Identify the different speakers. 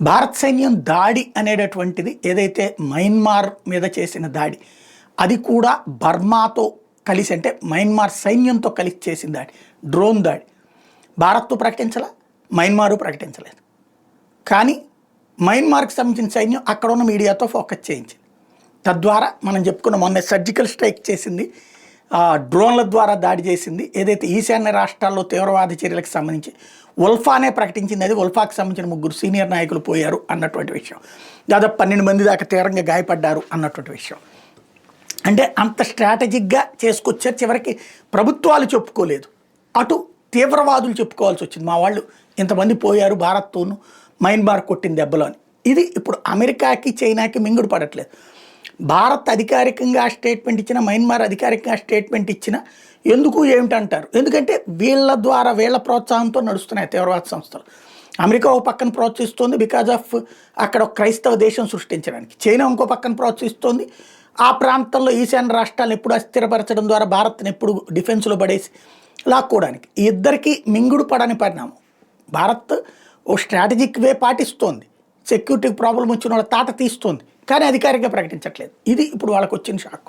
Speaker 1: భారత్ సైన్యం దాడి అనేటటువంటిది ఏదైతే మయన్మార్ మీద చేసిన దాడి, అది కూడా బర్మాతో కలిసి అంటే మయన్మార్ సైన్యంతో కలిసి చేసిన దాడి, డ్రోన్ దాడి. భారత్తో ప్రకటించాల, మయన్మారు ప్రకటించలేదు. కానీ మయన్మార్కి సంబంధించిన సైన్యం అక్కడ ఉన్న మీడియాతో ఫోకస్ చేయించింది. తద్వారా మనం చెప్పుకున్న మొన్న సర్జికల్ స్ట్రైక్ చేసింది, డ్రోన్ల ద్వారా దాడి చేసింది. ఏదైతే ఈశాన్య రాష్ట్రాల్లో తీవ్రవాద చర్యలకు సంబంధించి ఉల్ఫానే ప్రకటించింది, అది ఉల్ఫాకి సంబంధించిన 3 సీనియర్ నాయకులు పోయారు అన్నటువంటి విషయం. దాదాపు 12 మంది దాకా తీవ్రంగా గాయపడ్డారు అన్నటువంటి విషయం. అంటే అంత స్ట్రాటజిక్గా చేసుకొచ్చారు. చివరికి ప్రభుత్వాలు చెప్పుకోలేదు, అటు తీవ్రవాదులు చెప్పుకోవాల్సి వచ్చింది. మా వాళ్ళు ఇంతమంది పోయారు భారత్తోను మయన్మార్ కొట్టిన దెబ్బలో అని. ఇది ఇప్పుడు అమెరికాకి చైనాకి మింగుడు పడట్లేదు. భారత్ అధికారికంగా స్టేట్మెంట్ ఇచ్చిన, మయన్మార్ అధికారికంగా స్టేట్మెంట్ ఇచ్చిన ఎందుకు ఏమిటంటారు. ఎందుకంటే వీళ్ళ ద్వారా వీళ్ళ ప్రోత్సాహంతో నడుస్తున్నాయి తీవ్రవాద సంస్థలు. అమెరికా ఒక పక్కన ప్రోత్సహిస్తోంది బికాజ్ ఆఫ్ అక్కడ ఒక క్రైస్తవ దేశం సృష్టించడానికి. చైనా ఇంకో పక్కన ప్రోత్సహిస్తోంది ఆ ప్రాంతంలో ఈశాన్య రాష్ట్రాలను ఎప్పుడు అస్థిరపరచడం ద్వారా భారత్ని ఎప్పుడు డిఫెన్స్లో పడేసి లాక్కోవడానికి. ఈ ఇద్దరికి మింగుడు పడని పరిణామం. భారత్ ఓ స్ట్రాటజిక్ వే పాటిస్తోంది, సెక్యూరిటీ ప్రాబ్లం వచ్చిన వాళ్ళ తాట తీస్తోంది, కానీ అధికారికంగా ప్రకటించట్లేదు. ఇది ఇప్పుడు వాళ్ళకు వచ్చిన షాక్.